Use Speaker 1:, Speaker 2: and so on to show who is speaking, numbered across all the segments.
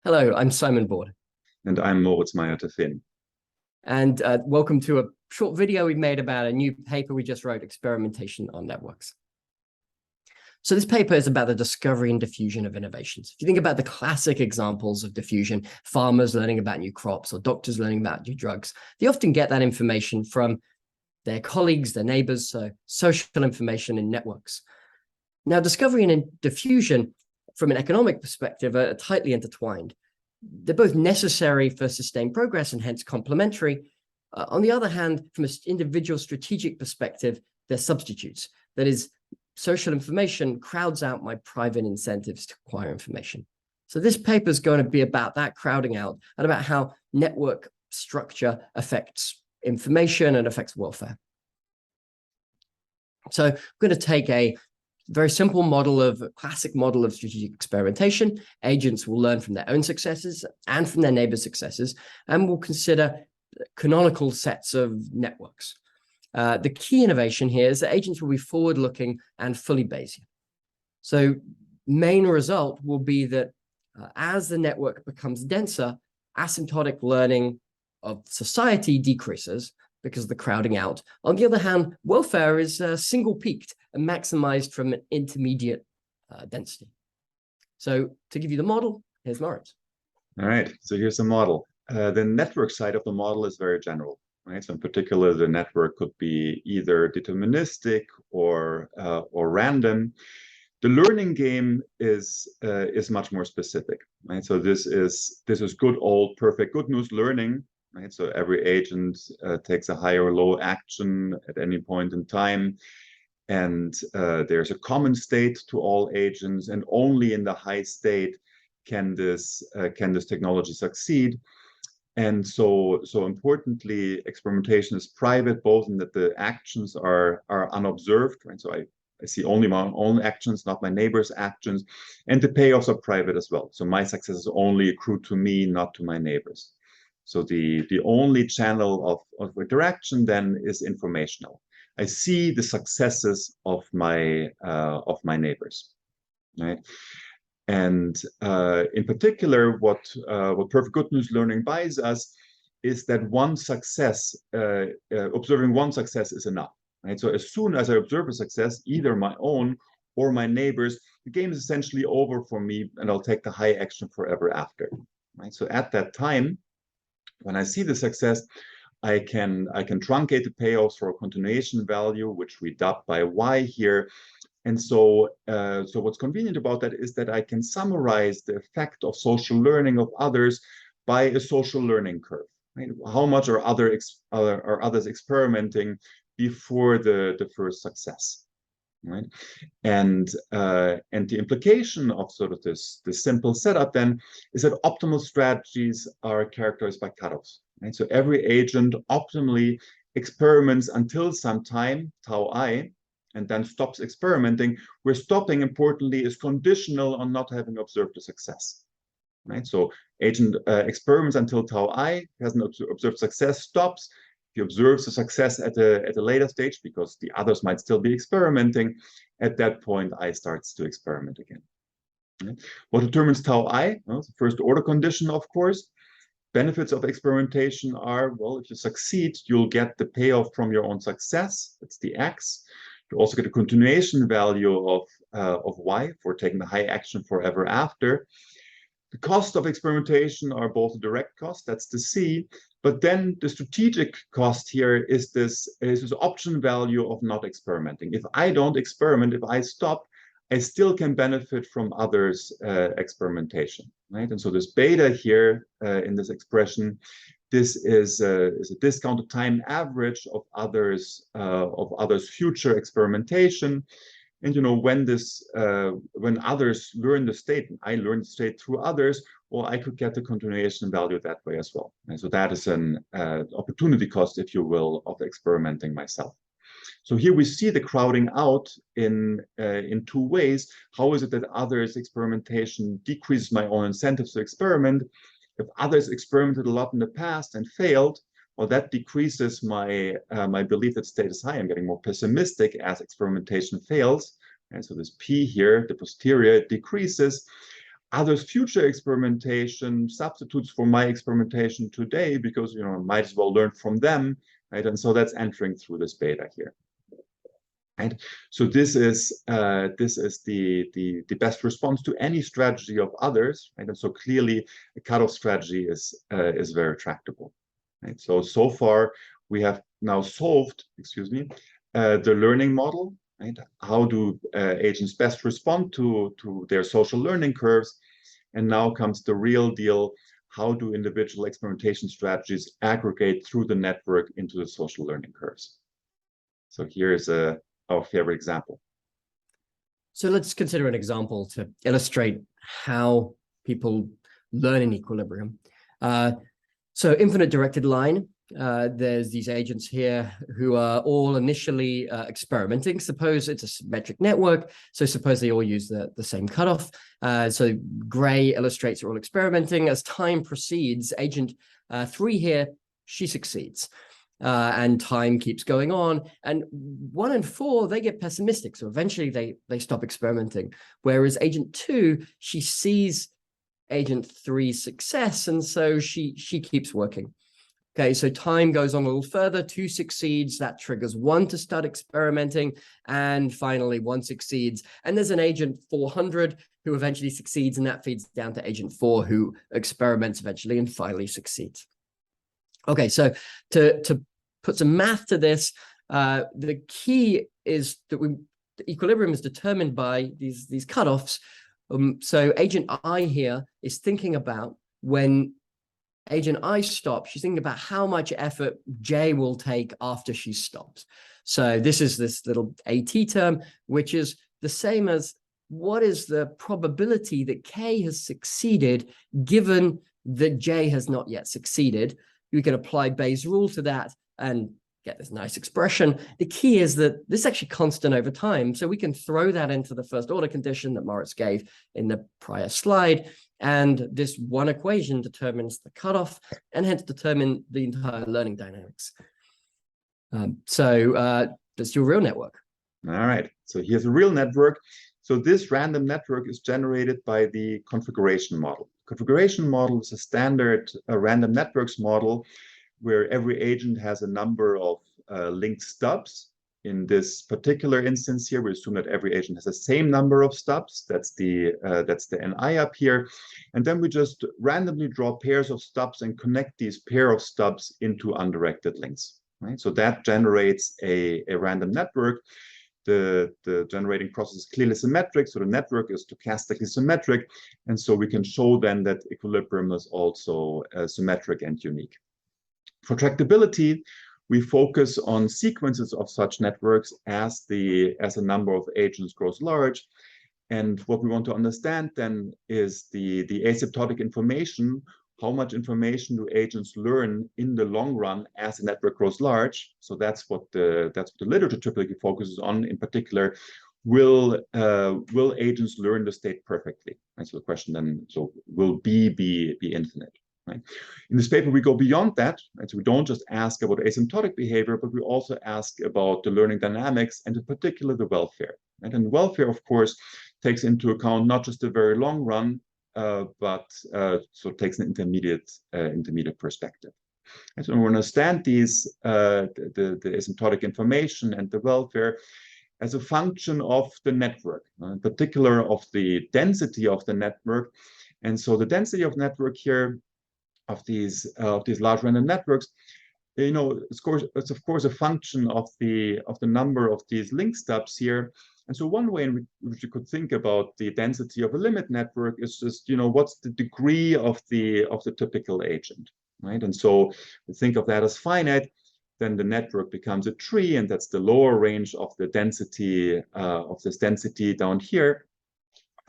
Speaker 1: Hello, I'm Simon Board.
Speaker 2: And I'm Moritz Meyer-ter-Vehn.
Speaker 1: And welcome to a short video we made about a new paper we just wrote, Experimentation on Networks. So this paper is about the discovery and diffusion of innovations. If you think about the classic examples of diffusion, farmers learning about new crops or doctors learning about new drugs, they often get that information from their colleagues, their neighbors, so social information in networks. Now, discovery and diffusion, from an economic perspective, are tightly intertwined. They're both necessary for sustained progress and hence complementary. On the other hand, from an individual strategic perspective, they're substitutes. That is, social information crowds out my private incentives to acquire information. So this paper is going to be about that crowding out and about how network structure affects information and affects welfare. So I'm going to take a very simple classic model of strategic experimentation. Agents will learn from their own successes and from their neighbors' successes, and will consider canonical sets of networks. The key innovation here is that agents will be forward-looking and fully Bayesian. So main result will be that as the network becomes denser, asymptotic learning of society decreases because of the crowding out. On the other hand, welfare is single-peaked and maximized from an intermediate density. So to give you the model, here's Moritz.
Speaker 2: All right, so here's the model. The network side of the model is very general, right? So in particular, the network could be either deterministic or random. The learning game is much more specific, right? So this is good old perfect good news learning, right? So every agent takes a high or low action at any point in time. And there's a common state to all agents, and only in the high state can this technology succeed. And so importantly, experimentation is private, both in that the actions are unobserved, right? So I see only my own actions, not my neighbor's actions, and the payoffs are private as well. So my success is only accrued to me, not to my neighbors. So the only channel of interaction then is informational. I see the successes of my neighbors, right? And in particular, what perfect good news learning buys us is that one success, observing one success is enough, right? So as soon as I observe a success, either my own or my neighbors, the game is essentially over for me, and I'll take the high action forever after, right? So at that time, when I see the success, I can truncate the payoffs for a continuation value, which we dub by Y here. And so what's convenient about that is that I can summarize the effect of social learning of others by a social learning curve. Right? How much are others experimenting before the first success? Right? And the implication of sort of this simple setup then is that optimal strategies are characterized by cutoffs. Right? So every agent optimally experiments until some time, tau I, and then stops experimenting, where stopping, importantly, is conditional on not having observed a success. Right? So agent experiments until tau I, hasn't observed success, stops. He observes a success at a later stage because the others might still be experimenting. At that point, I starts to experiment again. Right? What determines tau I? Well, the first order condition, of course. Benefits of experimentation are, well, if you succeed, you'll get the payoff from your own success. That's the X. You also get a continuation value of Y for taking the high action forever after. The cost of experimentation are both a direct cost, that's the C, but then the strategic cost here is this option value of not experimenting. If I don't experiment, if I stop, I still can benefit from others' experimentation, right? And so this beta here in this expression, this is a discounted time average of others' future experimentation. And when others learn the state, and I learn the state through others, well, I could get the continuation value that way as well. And so that is an opportunity cost, if you will, of experimenting myself. So here we see the crowding out in two ways. How is it that others' experimentation decreases my own incentives to experiment? If others experimented a lot in the past and failed, well, that decreases my belief that state is high. I'm getting more pessimistic as experimentation fails. And so this P here, the posterior, decreases. others' future experimentation, substitutes for my experimentation today, because I might as well learn from them, right? And so that's entering through this beta here. Right. So this is the best response to any strategy of others, right? And so clearly a cutoff strategy is very tractable. Right. So far we have now solved, the learning model, right? How do agents best respond to their social learning curves? And now comes the real deal. How do individual experimentation strategies aggregate through the network into the social learning curves? So here is our favorite example.
Speaker 1: So let's consider an example to illustrate how people learn in equilibrium. So infinite directed line, there's these agents here who are all initially experimenting. Suppose it's a symmetric network. So suppose they all use the same cutoff. So gray illustrates they're all experimenting. As time proceeds, agent 3 here, she succeeds. And time keeps going on, and 1 and 4, they get pessimistic, so eventually they stop experimenting. Whereas agent 2, she sees agent 3's success, and so she keeps working. Okay, so time goes on a little further. 2 succeeds, that triggers 1 to start experimenting, and finally 1 succeeds, and there's an agent 400 who eventually succeeds, and that feeds down to agent 4 who experiments eventually and finally succeeds. Okay, so to put some math to this, the key is that the equilibrium is determined by these cutoffs. So agent I here is thinking about when agent I stops, she's thinking about how much effort J will take after she stops. So this is this little AT term, which is the same as what is the probability that K has succeeded given that J has not yet succeeded. We can apply Bayes' rule to that and get this nice expression. The key is that this is actually constant over time. So we can throw that into the first order condition that Moritz gave in the prior slide. And this one equation determines the cutoff and hence determine the entire learning dynamics. Let's do a real network.
Speaker 2: All right. So here's a real network. So this random network is generated by the configuration model. Configuration model is a standard random networks model where every agent has a number of linked stubs. In this particular instance here, we assume that every agent has the same number of stubs. That's the NI up here. And then we just randomly draw pairs of stubs and connect these pair of stubs into undirected links. Right? So that generates a random network. The generating process is clearly symmetric, so the network is stochastically symmetric, and so we can show then that equilibrium is also symmetric and unique. For tractability, we focus on sequences of such networks as the number of agents grows large, and what we want to understand then is the asymptotic information. How much information do agents learn in the long run as the network grows large? So that's what the literature typically focuses on. In particular, will agents learn the state perfectly? And so the question then, so will B be infinite? Right? In this paper, we go beyond that. Right? So we don't just ask about asymptotic behavior, but we also ask about the learning dynamics and in particular the welfare. Right? And welfare, of course, takes into account not just the very long run, but so it takes an intermediate perspective. And so we understand these the asymptotic information and the welfare as a function of the network, in particular of the density of the network. And so the density of network here of these large random networks, it's of course a function of the number of these link stubs here. And so one way in which you could think about the density of a limit network is just, what's the degree of the typical agent, right? And so we think of that as finite, then the network becomes a tree, and that's the lower range of the density of this density down here.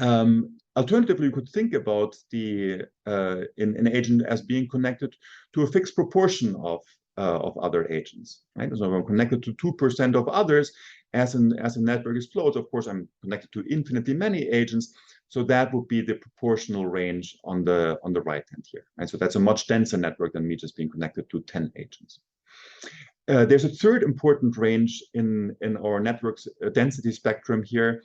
Speaker 2: Alternatively, you could think about an agent as being connected to a fixed proportion of other agents, right? So I'm connected to 2% of others. As a network explodes, of course, I'm connected to infinitely many agents. So that would be the proportional range on the right hand here. Right? So that's a much denser network than me just being connected to 10 agents. There's a third important range in our network's density spectrum here.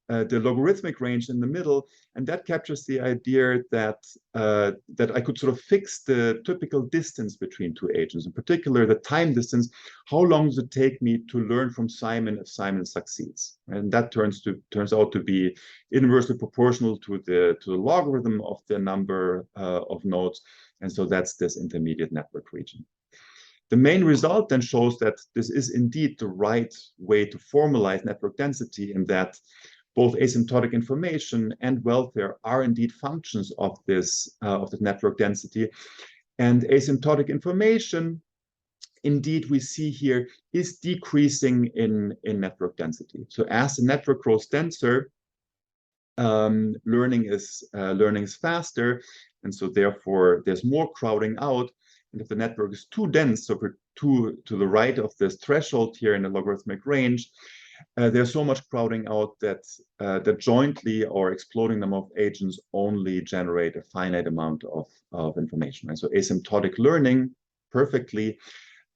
Speaker 2: the logarithmic range in the middle, and that captures the idea that that I could sort of fix the typical distance between two agents, in particular the time distance. How long does it take me to learn from Simon if Simon succeeds? And that turns out to be inversely proportional to the logarithm of the number of nodes, and so that's this intermediate network region. The main result then shows that this is indeed the right way to formalize network density, and that both asymptotic information and welfare are indeed functions of this network density. And asymptotic information, indeed, we see here, is decreasing in network density. So as the network grows denser, learning is faster, and so therefore there's more crowding out. And if the network is too dense, so for to the right of this threshold here in the logarithmic range, there's so much crowding out that that jointly or exploding number of agents only generate a finite amount of information. And so asymptotic learning perfectly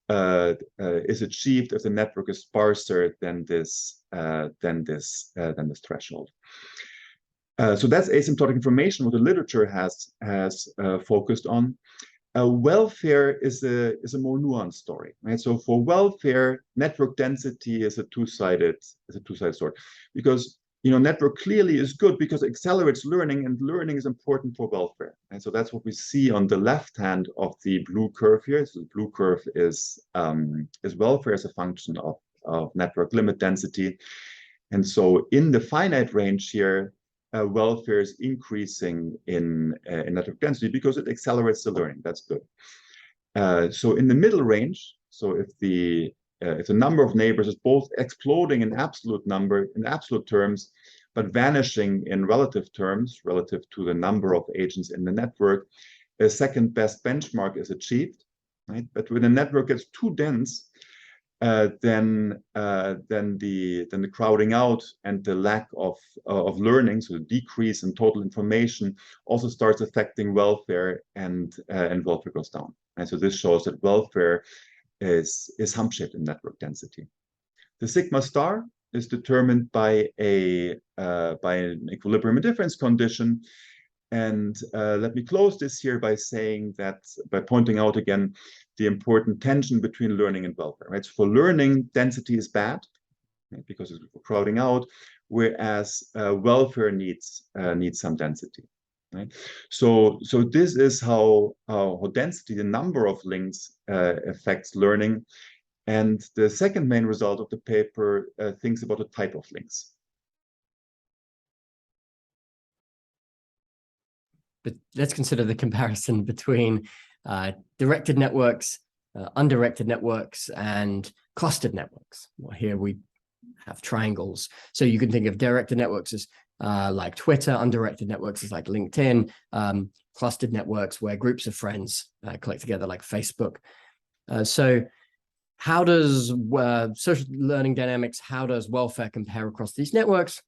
Speaker 2: is achieved if the network is sparser than this threshold. So that's asymptotic information, what the literature has focused on. Welfare is a more nuanced story, right? So for welfare, network density is a two-sided story, because network clearly is good because it accelerates learning, and learning is important for welfare. And so that's what we see on the left hand of the blue curve here. So the blue curve is welfare as a function of network limit density. And so in the finite range here, welfare is increasing in network density because it accelerates the learning. That's good. So in the middle range, so if the number of neighbors is both exploding in absolute terms, but vanishing in relative terms, relative to the number of agents in the network, a second best benchmark is achieved, right? But when a network gets too dense, then the crowding out and the lack of learning, so the decrease in total information, also starts affecting welfare, and welfare goes down. And so this shows that welfare is hump shaped in network density. The sigma star is determined by an equilibrium indifference condition. And let me close this here by pointing out again the important tension between learning and welfare, right? So for learning, density is bad, right, because it's crowding out, whereas welfare needs some density, right? So this is how density, the number of links, affects learning. And the second main result of the paper thinks about the type of links.
Speaker 1: But let's consider the comparison between directed networks, undirected networks, and clustered networks. Well, here we have triangles. So you can think of directed networks as like Twitter, undirected networks as like LinkedIn, clustered networks where groups of friends collect together like Facebook. So how does social learning dynamics, how does welfare compare across these networks?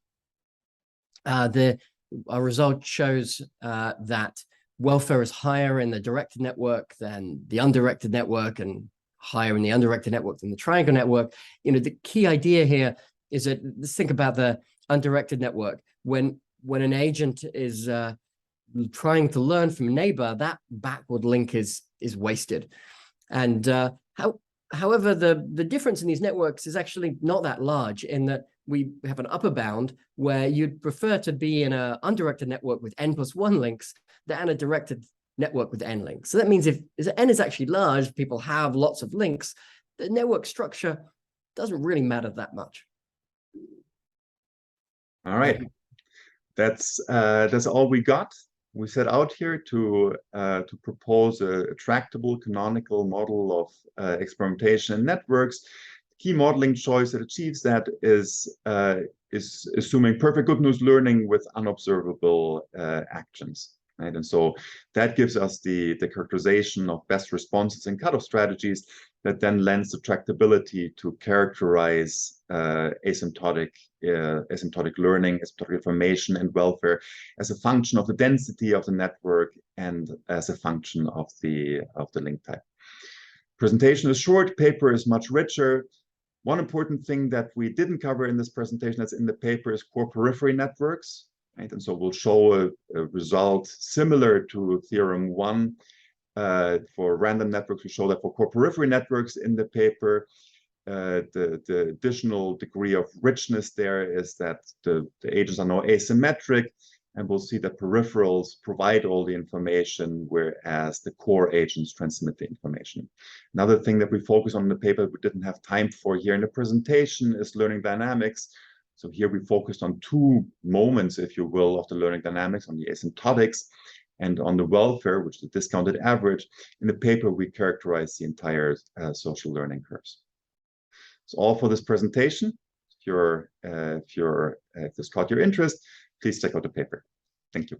Speaker 1: Our result shows that welfare is higher in the directed network than the undirected network, and higher in the undirected network than the triangle network. The key idea here is that, let's think about the undirected network. When an agent is trying to learn from a neighbor, that backward link is wasted. And however, the difference in these networks is actually not that large, in that we have an upper bound where you'd prefer to be in an undirected network with n+1 links than a directed network with n links. So that means if n is actually large, people have lots of links, the network structure doesn't really matter that much.
Speaker 2: All right, that's all we got. We set out here to propose a tractable canonical model of experimentation in networks. Key modeling choice that achieves that is assuming perfect good news learning with unobservable actions, right? And so that gives us the characterization of best responses and cutoff strategies that then lends the tractability to characterize asymptotic learning, asymptotic information, and welfare as a function of the density of the network and as a function of the link type. Presentation is short, paper is much richer. One important thing that we didn't cover in this presentation that's in the paper is core periphery networks, right? And so we'll show a result similar to theorem 1 for random networks. We show that for core periphery networks in the paper, the additional degree of richness there is that the agents are now asymmetric, and we'll see that peripherals provide all the information, whereas the core agents transmit the information. Another thing that we focus on in the paper we didn't have time for here in the presentation is learning dynamics. So here we focused on 2 moments, if you will, of the learning dynamics, on the asymptotics and on the welfare, which is the discounted average. In the paper, we characterize the entire social learning curves. So all for this presentation. If this caught your interest, please check out the paper. Thank you.